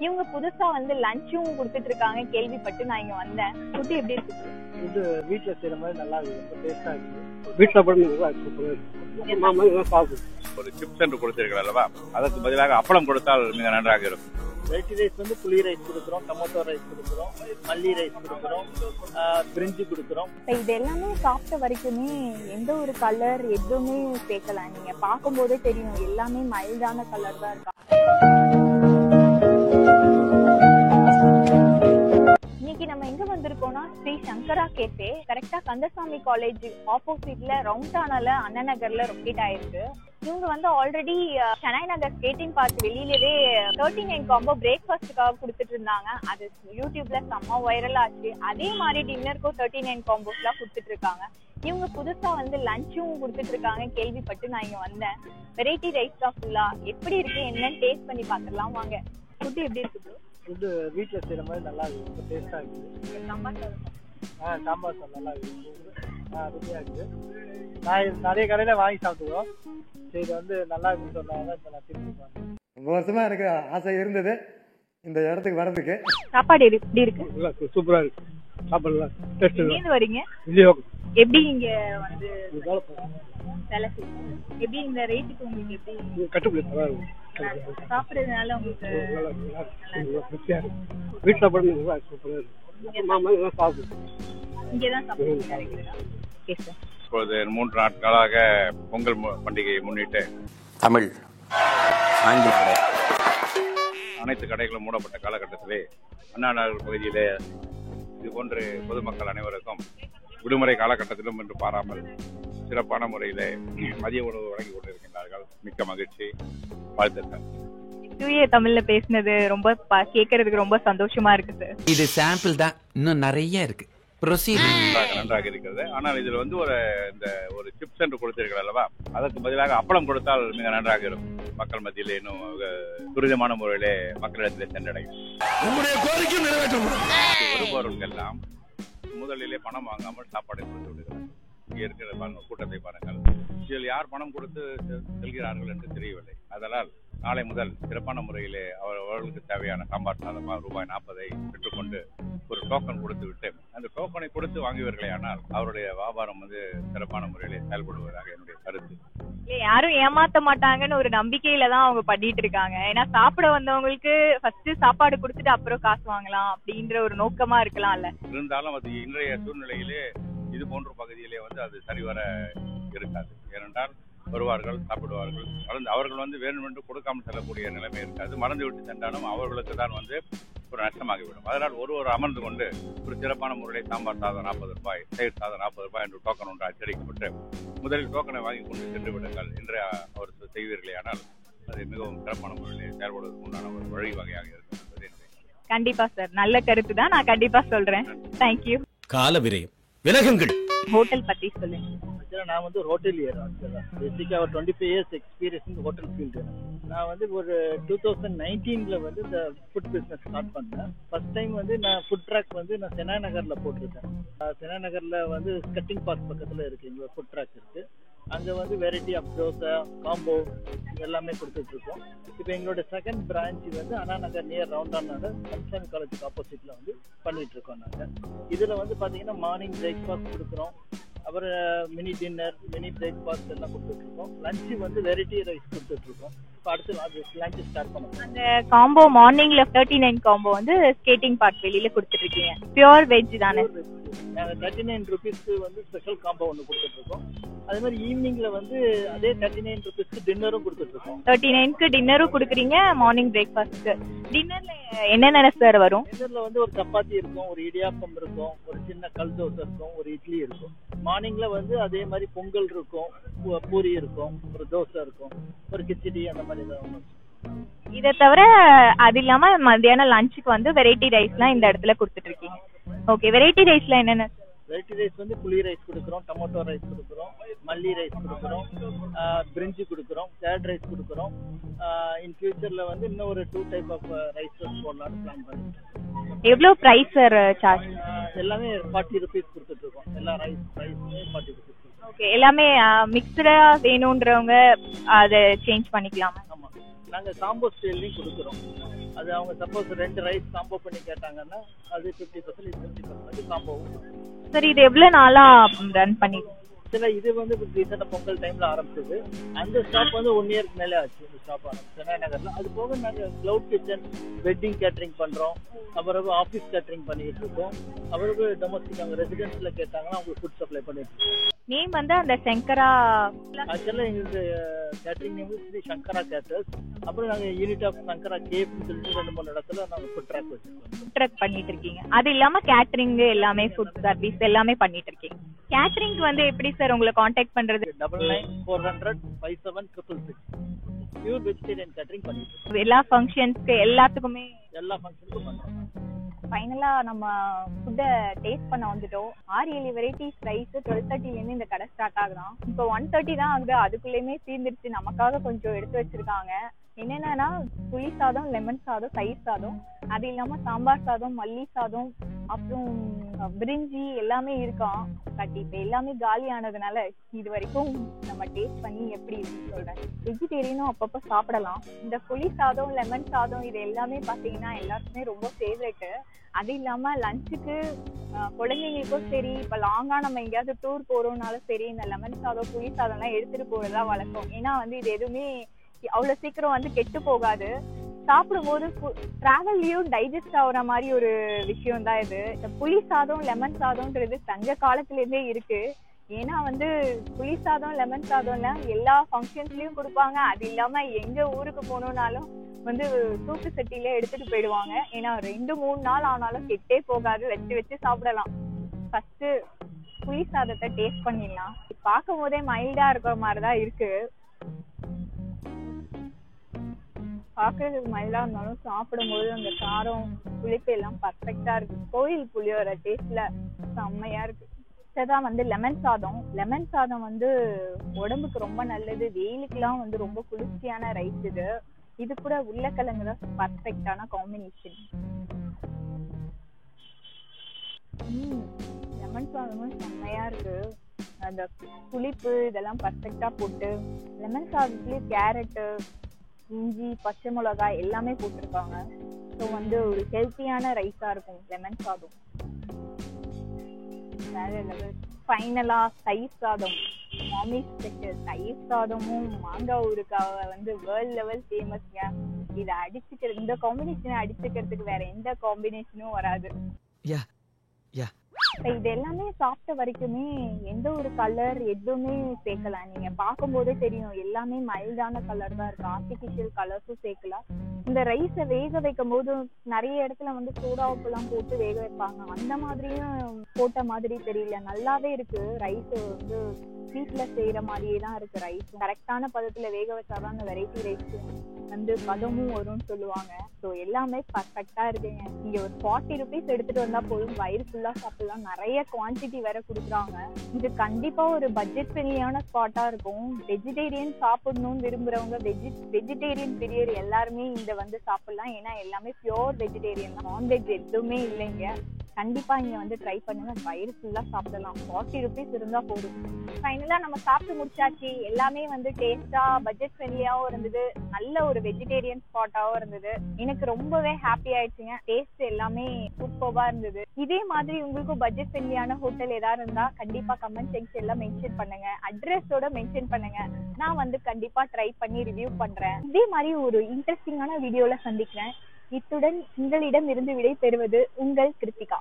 இவங்க புதுசா வந்து லஞ்சும் கொடுத்துட்டு இருக்காங்க கேள்விப்பட்டு நான் இங்க வந்தேன். ஃபுட் எப்படி இருக்கு? ஃபுட்டு வீட்டில் செய்கிற மாதிரி நல்லா இருக்குது, ரொம்ப டேஸ்ட்டாக இருக்குது. வீட்டில் போட்டு மாமா சாப்பிடும். ஒரு சிப்ஸ் சென்டர் கொடுத்திருக்கிறார் அல்லவா, அதற்கு பதிலாக அப்பளம் கொடுத்தால் மிக நன்றாக இருக்கும். வெரைட்டி ரைஸ் வந்து புளி ரைஸ் கொடுக்குறோம், டொமேட்டோ ரைஸ் கொடுக்குறோம், மல்லி ரைஸ் கொடுக்குறோம், பிரிஞ்சு கொடுக்குறோம். இது எல்லாமே சாப்பிட்ட வரைக்குமே எந்த ஒரு கலர் எதுவுமே சேர்க்கல. நீங்க பார்க்கும் போதே தெரியும் எல்லாமே மைல்டான கலர் தான் இருக்கா. இன்னைக்கு நம்ம எங்க வந்திருக்கோம்னா ஸ்ரீ சங்கரா கேஃபே. கரெக்டா கந்தசாமி காலேஜ் ஆப்போசிட்ல ரவுண்டானால அண்ணா நகர்ல லொக்கேட் ஆயிருக்கு. இவங்க வந்து ஆல்ரெடி சென்னை நகர் ஸ்கேட்டிங் பார்க் வெளியிலவே 39 காம்போ பிரேக்ஃபாஸ்டுக்காக கொடுத்துட்டு இருந்தாங்க. அது யூடியூப்ல செம்ம வைரல் ஆச்சு. அதே மாதிரி டின்னருக்கும் 39 காம்போஸ்லாம் கொடுத்துட்டு இருக்காங்க. இவங்க புதுசா வந்து லஞ்சும் கொடுத்துட்டு இருக்காங்க கேள்விப்பட்டு நான் இங்க வந்தேன். வெரைட்டி ரைஸ் தான் ஃபுல்லா. எப்படி இருக்கு என்னன்னு டேஸ்ட் பண்ணி பார்த்துடலாம் வாங்க. ஃபுட்டு எப்படி இருக்குது? ஃபுட்டு வீட்டில் செய்கிற மாதிரி நல்லா இருக்குது, ரொம்ப டேஸ்ட்டாக இருக்குது. சாம்பார் சாதம் நல்லா இருக்குது, அருமையாக இருக்குது. நான் நிறைய கடையில் வாங்கி சாப்பிடுவோம். சரி, இது வந்து நல்லா இருக்குன்னு சொன்னாங்க. இப்போ நான் திரும்பி பார்த்தேன். ரொம்ப வருஷமா எனக்கு ஆசை இருந்தது இந்த இடத்துக்கு வர்றதுக்கு. சாப்பாடு எப்படி இருக்கு? சூப்பராக இருக்கு, சாப்பாடுலாம் டேஸ்ட். எங்க வரீங்க? எப்படி இங்க வந்து வேலை செய்யணும்? எப்படி இந்த ரேட்டுக்கு உங்களுக்கு எப்படி கட்டுப்படி சாப்பிடுறதுனால உங்களுக்கு வீட்டில் போட்டு சூப்பராக இருக்கு. மாமா சாப்பிடும். இங்கதான் சாப்பிடுறீங்க? இப்பொழுது 3 நாட்களாக பொங்கல் பண்டிகையை முன்னிட்டு தமிழ் ஆங்கில கடை அனைத்து கடைகளும் மூடப்பட்ட காலகட்டத்திலே அண்ணா நகர் பகுதியிலே இதுபோன்று பொதுமக்கள் அனைவருக்கும் விடுமுறை காலகட்டத்திலும் என்று பாராமல் சிறப்பான முறையிலே மதிய உணவு வழங்கி கொண்டிருக்கின்றார்கள். மிக்க மகிழ்ச்சி, வாழ்த்துக்கள். தூய தமிழ்ல பேசினது ரொம்ப கேட்கறதுக்கு ரொம்ப சந்தோஷமா இருக்கு சார். இது சாம்பிள் தான், இன்னும் நிறைய இருக்கு. நன்றாக இருக்கிறது. ஆனால் இதில் வந்து ஒரு சிப்ஸ் சென்டர் கொடுத்திருக்கிறார் அல்லவா, அதற்கு பதிலாக அப்பளம் கொடுத்தால் மிக நன்றாக இருக்கும். மக்கள் மத்தியிலே இன்னும் துரிதமான முறையிலே மக்களிடத்திலே சென்றடையும். வருபவர்களுக்கெல்லாம் முதலிலே பணம் வாங்காமல் சாப்பாடை கொடுத்து விடுகிறார். இங்கே இருக்கிற கூட்டத்தை பாருங்கள். இதில் யார் பணம் கொடுத்து செல்கிறார்கள் என்று தெரியவில்லை. அதனால் நாளை முதல் சிறப்பான முறையிலே அவர்களுக்கு தேவையான சாம்பார் சாதம் ரூபாய் 40 பெற்றுக்கொண்டு ஒரு டோக்கன் கொடுத்து விட்டு அந்த டோக்கனை கொடுத்து வாங்குவீர்களே ஆனால் அவருடைய வியாபாரம் வந்து சிறப்பான முறையிலே செயல்படுவதாக என்னுடைய கருத்து. யாரும் ஏமாத்த மாட்டாங்கன்னு ஒரு நம்பிக்கையில தான் அவங்க பண்ணிட்டு இருக்காங்க. ஏன்னா சாப்பிட வந்தவங்களுக்கு ஃபர்ஸ்ட் சாப்பாடு கொடுத்துட்டு அப்புறம் காசு வாங்கலாம் அப்படின்ற ஒரு நோக்கமா இருக்கலாம்ல. இருந்தாலும் அது இன்றைய சூழ்நிலையிலே இது போன்ற பகுதியிலே வந்து அது சரிவர இருக்காது. ஏனென்றால் வருவார்கள், சாப்பிடுவார்கள், அவர்கள் வந்து வேண்டுமென்று கொடுக்காமல் செல்லக்கூடிய நிலைமை இருக்காது. மறந்து விட்டு சென்றாலும் அவர்களுக்கு தான் வந்து ஒரு நஷ்டமாகிவிடும். அதனால் ஒரு அமர்ந்து கொண்டு ஒரு சிறப்பான முறையில் சாம்பார் சாதம் 40 ரூபாய், தயிர் சாதம் 40 ரூபாய் என்று டோக்கன் ஒன்று அச்சடிக்கப்பட்டு முதலில் டோக்கனை வாங்கி கொண்டு சென்று விடுங்கள் என்று அவர் செய்வீர்களே ஆனால் அது மிகவும் சிறப்பான முறையில் செயல்படுவதற்கு உண்டான ஒரு வழி வகையாக இருக்கும் என்பது கண்டிப்பா சார். நல்ல கருத்து தான், நான் கண்டிப்பா சொல்றேன். தேங்க்யூ. கால விரயம் விலகுங்கள். ஹோட்டல் பத்தி சொல்லுங்க. நான் வந்து ஹோட்டலியர். பேசிக்கா ஒரு 25 இயர்ஸ் எக்ஸ்பீரியன்ஸ் இந்த ஹோட்டல் ஃபீல்டு. நான் வந்து ஒரு 2019ல வந்து இந்த ஃபுட் பிஸ்னஸ் ஸ்டார்ட் பண்ணேன். ஃபர்ஸ்ட் டைம் வந்து நான் ஃபுட் ட்ராக் வந்து நான் சென்னை நகர்ல போட்டிருக்கேன். சென்னை நகர்ல வந்து ஸ்கேட்டிங் பார்க் பக்கத்துல இருக்கு, இங்க ஃபுட் ட்ராக் இருக்கு. அங்க வந்து வெரைட்டி ஆஃப் தோசை காம்போ எல்லாமே கொடுத்துட்டு இருக்கோம். இப்போ எங்களோட செகண்ட் பிரான்ச் வந்து அண்ணா நகர் நியர் ரவுண்டானால கந்தசாமி காலேஜுக்கு ஆப்போசிட்ல வந்து பண்ணிட்டு இருக்கோம். நாங்க இதுல வந்து பாத்தீங்கன்னா மார்னிங் பிரேக்ஃபாஸ்ட் கொடுக்குறோம், அப்புறம் மினி டின்னர், மினி பிரேக்ஃபாஸ்ட் எல்லாம் கொடுத்துட்டு இருக்கோம். லஞ்சு வந்து வெரைட்டி ரைஸ் கொடுத்துட்டு இருக்கோம். இப்போ அடுத்து லஞ்சு ஸ்டார்ட் பண்ணுவோம். அந்த காம்போ மார்னிங்ல 39 காம்போ வந்து ஸ்கேட்டிங் பார்க் வெளியில கொடுத்துட்டு இருக்கீங்க. பியூர் வெஜ் தானே? நாங்கள் 39 ருபீஸ்க்கு வந்து ஸ்பெஷல் காம்போ ஒன்று கொடுத்துட்டு இருக்கோம். அதே மாதிரி ஈவினிங்ல வந்து அதே 39 ருபீஸ்க்கு டின்னரும் கொடுத்துட்டு இருக்கோம். 39க்கு டின்னரும் கொடுக்குறீங்க, மார்னிங் பிரேக்ஃபாஸ்ட்க்கு. டின்னர்ல என்னென்ன சார் வரும்? டின்னர்ல வந்து ஒரு சப்பாத்தி இருக்கும், ஒரு இடியாப்பம் இருக்கும், ஒரு சின்ன கல் தோசை இருக்கும், ஒரு இட்லி இருக்கும். மார்னிங்ல வந்து அதே மாதிரி பொங்கல் இருக்கும், பூரி இருக்கும், ஒரு தோசை இருக்கும், ஒரு கிச்சடி, அந்த மாதிரி தான். இதை தவிர அது இல்லாம மத்தியானம் லஞ்சுக்கு வந்து வெரைட்டி ரைஸ்லாம் இந்த இடத்துல கொடுத்துட்டு இருக்கீங்க. ஓகே, வெரைட்டி ரைஸ்ல என்னென்ன? வெரைட்டி ரைஸ் வந்து புளி ரைஸ் கொடுக்குறோம், டொமேட்டோ ரைஸ் கொடுக்குறோம், மல்லி ரைஸ் கொடுக்குறோம், பிரிஞ்சு கொடுக்குறோம், கேரட் ரைஸ் கொடுக்குறோம். இன் ஃபியூச்சர்ல வந்து இன்னும் ஒரு 2 டைப் ஆஃப் ரைஸஸ் போடலாம்னு பிளான் பண்ணிட்டு. எவ்வளவு பிரைஸ் சார் சார்ஜ்? எல்லாமே 40 ருபீஸ் கொடுத்துட்டு இருக்கோம். எல்லா ரைஸுமே 40 ருபீஸ். ஓகே, எல்லாமே மிக்ஸ்டா வேணும்ன்றவங்க அதை சேஞ்ச் பண்ணிக்கலாமா? ஆமா, நாங்கள் காம்போ ஸ்டைல்லையும் கொடுக்குறோம். அது அவங்க சப்போஸ் 2 ரைஸ் காம்போ பண்ணி கேட்டாங்கன்னா அது 50%, இது 50% காம்போவும். சரி, இது எவ்வளவு நாளா ரன் பண்ணி? இது வந்து ரீசெண்டாக பொங்கல் டைம்ல ஆரம்பிச்சது. அந்த ஸ்டாப் வந்து 1 இயருக்கு மேலே ஆச்சு. இந்த ஸ்டாப் ஆரம்பிச்சு சென்னை நகர்ல. அது போக நாங்கள் கிளவுட் கிச்சன், வெட்டிங் கேட்டரிங் பண்றோம். அப்புறம் ஆஃபீஸ் கேட்டரிங் பண்ணிட்டு இருக்கோம். அப்புறம் டொமஸ்டிக் அவங்க ரெசிடென்ஸ்ல கேட்டாங்கன்னா அவங்களுக்கு ஃபுட் சப்ளை பண்ணிட்டு இருக்கோம். நேம் வந்து அந்த சங்கரா, ஆக்சுவலாக எங்களுக்கு கேட்டரிங் நேம் ஸ்ரீ சங்கரா கேட்டர்ஸ். அப்புறம் நாங்கள் யூனிட் ஆஃப் சங்கரா கேப்னு சொல்லிட்டு 2-3 இடத்துல நாங்கள் ஃபுட் ட்ராக் வச்சிருக்கோம். ஃபுட் ட்ரக் பண்ணிட்டு இருக்கீங்க. அது இல்லாம கேட்டரிங் எல்லாமே, ஃபுட் சர்வீஸ் எல்லாமே பண்ணிட்டு இருக்கீங்க. கேட்டரிங்க்கு வந்து எப்படி சார் உங்களை காண்டாக்ட் பண்றது? 99-400-5766. பியூர் வெஜிடேரியன் கேட்டரிங் பண்ணிட்டு இருக்கோம். எல்லா ஃபங்க்ஷன்ஸ்க்கு எல்லாத்துக்குமே எல்லா ஃபங்க்ஷனுக்கும் பண்றோம். ஃபைனலா நம்ம ஃபுட்டை டேஸ்ட் பண்ண வந்துட்டோம். 6-7 வெரைட்டிஸ் ரைஸ் 12:30 இந்த கடை ஸ்டார்ட் ஆகுதான். இப்போ 1:30 தான் ஆகுது. அதுக்குள்ளேயுமே தீர்ந்துருச்சு. நமக்காக கொஞ்சம் எடுத்து வச்சிருக்காங்க. என்னென்னா புளி சாதம், லெமன் சாதம், தயிர் சாதம், அது இல்லாம சாம்பார் சாதம், மல்லி சாதம், அப்புறம் பிரிஞ்சி எல்லாமே இருக்கான். பட் இப்ப எல்லாமே காலி ஆனதுனால இது வரைக்கும் நம்ம டேஸ்ட் பண்ணி எப்படி இருக்குன்னு சொல்றேன். வெஜிடேரியனும் அப்பப்ப சாப்பிடலாம். இந்த புளி சாதம், லெமன் சாதம் இது எல்லாமே பாத்தீங்கன்னா எல்லாருக்குமே ரொம்ப ஃபேவரெட். அது இல்லாம லஞ்சுக்கு குழந்தைங்களுக்கும் சரி, இப்ப லாங்கா நம்ம எங்கேயாவது டூர் போறோம்னாலும் சரி, இந்த லெமன் சாதம், புளி சாதம் எல்லாம் எடுத்துட்டு போறதா வழக்கம். ஏன்னா வந்து இது எதுவுமே அவ்வளவு சீக்கிரம் வந்து கெட்டு போகாது. சாப்பிடும்போது டிராவல்லையும் டைஜஸ்ட் ஆகுற மாதிரி ஒரு விஷயம் தான் இது. இந்த புளி சாதம், லெமன் சாதம்ன்றது சங்க காலத்துல இருந்தே இருக்கு. ஏன்னா வந்து புளி சாதம், லெமன் சாதம்ல எல்லா ஃபங்க்ஷன்ஸ்லயும் கொடுப்பாங்க. அது இல்லாம எங்க ஊருக்கு போனோம்னாலும் வந்து தூக்கு சட்டியில எடுத்துட்டு போயிடுவாங்க. ஏன்னா 2-3 நாள் ஆனாலும் கெட்டே போகாது. வச்சு வச்சு சாப்பிடலாம். ஃபர்ஸ்ட் புளி சாதத்தை டேஸ்ட் பண்ணிடலாம். பார்க்கும் போதே மைல்டா இருக்கிற மாதிரிதான் இருக்கு. பாக்குறதுக்கு மைல்டா இருந்தாலும் சாப்பிடும்போது அந்த காரம், புளிப்பு எல்லாம் பர்ஃபெக்டா இருக்கு. கோயில் புளியோர டேஸ்ட்ல செம்மையா இருக்கு. இதுதான் வந்து லெமன் சாதம். லெமன் சாதம் வந்து உடம்புக்கு ரொம்ப நல்லது. வெயிலுக்குலாம் வந்து ரொம்ப குளிர்ச்சியான ரைஸ் இது. இது கூட உருளைக்கிழங்கு தான் பர்ஃபெக்டான காம்பினேஷன். லெமன் சாதமும் செம்மையா இருக்கு. அந்த புளிப்பு இதெல்லாம் பர்ஃபெக்டா போட்டு, லெமன் சாதத்துலயே கேரட்டு, இஞ்சி, பச்சை மிளகாய் எல்லாமே போட்டிருக்காங்க. ஸோ வந்து ஒரு ஹெல்த்தியான ரைஸா இருக்கும் லெமன் சாதம். வேற லெவல். ஃபைனலா தயிர் சாதம், மாமி ஸ்பெஷல் தயிர் சாதமும் மாங்காய் ஊறுகாய் வந்து வேர்ல்ட் லெவல் ஃபேமஸ்ங்க. இதை அடிச்சுக்கிறது, இந்த காம்பினேஷனை அடிச்சுக்கிறதுக்கு வேற எந்த காம்பினேஷனும் வராது. இது எல்லாமே சாப்பிட்ட வரைக்குமே எந்த ஒரு கலர் எதுவுமே சேர்க்கலாம். நீங்க பார்க்கும் போதே தெரியும் எல்லாமே மைல்டான கலர் தான் இருக்கு. ஆர்டிபிஷியல் கலர்ஸும் சேர்க்கலாம். இந்த ரைஸை வேக வைக்கும் போது நிறைய இடத்துல வந்து சோடா உப்பு எல்லாம் போட்டு வேக வைப்பாங்க. அந்த மாதிரியும் போட்ட மாதிரி தெரியல. நல்லாவே இருக்கு. ரைஸ் வந்து வீட்டுல செய்யற மாதிரியே தான் இருக்கு. ரைஸ் கரெக்டான பதத்துல வேக வச்சாதான் அந்த வெரைட்டி ரைஸ் வந்து பதமும் வரும்னு சொல்லுவாங்க. ஸோ எல்லாமே பர்ஃபெக்டா இருக்குங்க. இங்க ஒரு 40 rupees எடுத்துட்டு வந்தா போதும், வயிறு ஃபுல்லா சாப்பிடலாம். நிறைய குவான்டிட்டி வேற கொடுக்குறாங்க. இது கண்டிப்பா ஒரு பட்ஜெட் ஃப்ரெண்ட்லியான ஸ்பாட்டா இருக்கும். வெஜிடேரியன் சாப்பிடணும்னு விரும்புறவங்க, வெஜிடேரியன் பிரியர் எல்லாருமே இந்த வந்து சாப்பிடலாம். ஏன்னா எல்லாமே பியோர் வெஜிடேரியன் தான். நான்வெஜ் எதுவுமே இல்லைங்க. கண்டிப்பா இங்க வந்து ட்ரை பண்ணுங்க. வயிறு ஃபுல்லா சாப்பிடலாம். 40 rupees இருந்தா போதும். ஃபைனலா நம்ம சாப்பிட்டு முடிச்சாச்சு. எல்லாமே வந்து டேஸ்டா, பட்ஜெட் ஃப்ரெண்ட்லியாவும் இருந்தது. நல்ல ஒரு வெஜிடேரியன் ஸ்பாட்டாவும் இருந்தது. எனக்கு ரொம்பவே ஹாப்பி ஆயிடுச்சுங்க. டேஸ்ட் எல்லாமே சூப்பர்வா இருந்தது. இதே மாதிரி உங்களுக்கும் பட்ஜெட் ஃப்ரெண்ட்லியான ஹோட்டல் ஏதாவது இருந்தா கண்டிப்பா கமெண்ட் செக்ஷன்ல மென்ஷன் பண்ணுங்க. அட்ரஸோட மென்ஷன் பண்ணுங்க. நான் வந்து கண்டிப்பா ட்ரை பண்ணி ரிவ்யூ பண்றேன். இதே மாதிரி ஒரு இன்ட்ரெஸ்டிங்கான வீடியோல சந்திக்கிறேன். இத்துடன் உங்களிடம் இருந்து விடை பெறுவது உங்கள் கிருத்திகா.